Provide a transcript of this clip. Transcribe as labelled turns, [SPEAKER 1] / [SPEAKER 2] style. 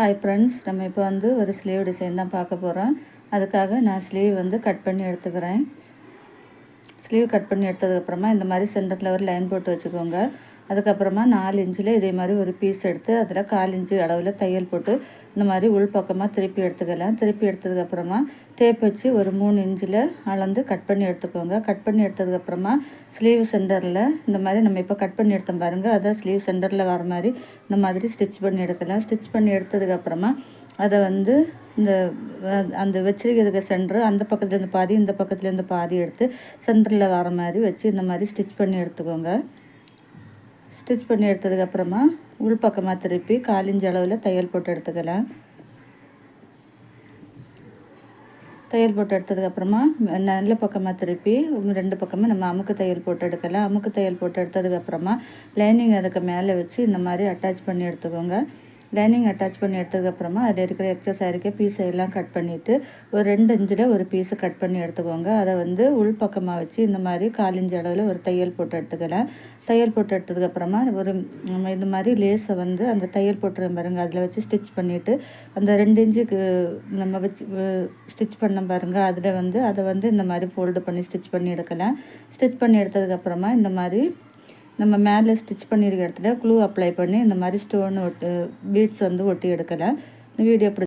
[SPEAKER 1] Hi friends, நம்ம இப்போ ஒரு ஸ்லீவ் டிசைன் தான் பார்க்க போகிறோம். அதுக்காக நான் ஸ்லீவ் கட் பண்ணி எடுத்துக்கிறேன். ஸ்லீவ் கட் பண்ணி எடுத்ததுக்கப்புறமா இந்த மாதிரி சென்டரில் ஒரு லைன் போட்டு வச்சுக்கோங்க. அதுக்கப்புறமா 4 இன்ச்சில் இதே மாதிரி ஒரு பீஸ் எடுத்து அதில் 1/4 இன்ச்சு அளவில் தையல் போட்டு இந்த மாதிரி உள் பக்கமாக திருப்பி எடுத்துக்கலாம். திருப்பி எடுத்ததுக்கப்புறமா டேப் வச்சு ஒரு 3 இன்ச்சில் அளந்து கட் பண்ணி எடுத்துக்கோங்க. கட் பண்ணி எடுத்ததுக்கப்புறமா ஸ்லீவ் சென்டரில் இந்த மாதிரி நம்ம இப்போ கட் பண்ணி எடுத்தோம் பாருங்கள், அதை ஸ்லீவ் சென்டரில் வர மாதிரி இந்த மாதிரி ஸ்டிச் பண்ணி எடுக்கலாம். ஸ்டிச் பண்ணி எடுத்ததுக்கப்புறமா அதை இந்த அந்த வச்சிருக்கிறதுக்கு சென்டர் அந்த பக்கத்துலேருந்து பாதி இந்த பக்கத்துலேருந்து பாதி எடுத்து சென்டரில் வர மாதிரி வச்சு இந்த மாதிரி ஸ்டிச் பண்ணி எடுத்துக்கோங்க. ஸ்டிச் பண்ணி எடுத்ததுக்கப்புறமா உள் பக்கமாக திருப்பி 1/4 இன்ச்சு அளவில் தையல் போட்டு எடுத்துக்கலாம். தையல் போட்டு எடுத்ததுக்கப்புறமா நல்ல பக்கமாக திருப்பி 2 பக்கமும் நம்ம அமுக்கு தையல் போட்டு எடுக்கலாம். அமுக்கு தையல் போட்டு எடுத்ததுக்கப்புறமா லைனிங் அதுக்கு மேலே வச்சு இந்த மாதிரி அட்டாச் பண்ணி எடுத்துக்கோங்க. லைனிங் அட்டாச் பண்ணி எடுத்ததுக்கப்புறமா அதில் இருக்கிற எக்ஸஸ் இருக்க பீஸை எல்லாம் கட் பண்ணிவிட்டு ஒரு 2 இன்ச்சில் ஒரு பீஸை கட் பண்ணி எடுத்துக்கோங்க. அதை உள் பக்கமாக வச்சு இந்த மாதிரி 1/4 இன்ச்சு அளவில் ஒரு தையல் போட்டு எடுத்துக்கலாம். தையல் போட்டு எடுத்ததுக்கப்புறமா நம்ம இந்த மாதிரி லேஸை அந்த தையல் போட்டுற பாருங்கள், அதில் வச்சு ஸ்டிச் பண்ணிவிட்டு அந்த 2 இன்ச்சுக்கு நம்ம வச்சு ஸ்டிச் பண்ண பாருங்கள், அதில் அதை இந்த மாதிரி ஃபோல்டு பண்ணி ஸ்டிச் பண்ணி எடுக்கலாம். ஸ்டிச் பண்ணி எடுத்ததுக்கப்புறமா இந்த மாதிரி நம்ம மேலே ஸ்டிச் பண்ணியிருக்க இடத்துல க்ளூ அப்ளை பண்ணி இந்த மாதிரி ஸ்டோன் பீட்ஸ் ஒட்டி எடுக்கலாம். இந்த வீடியோ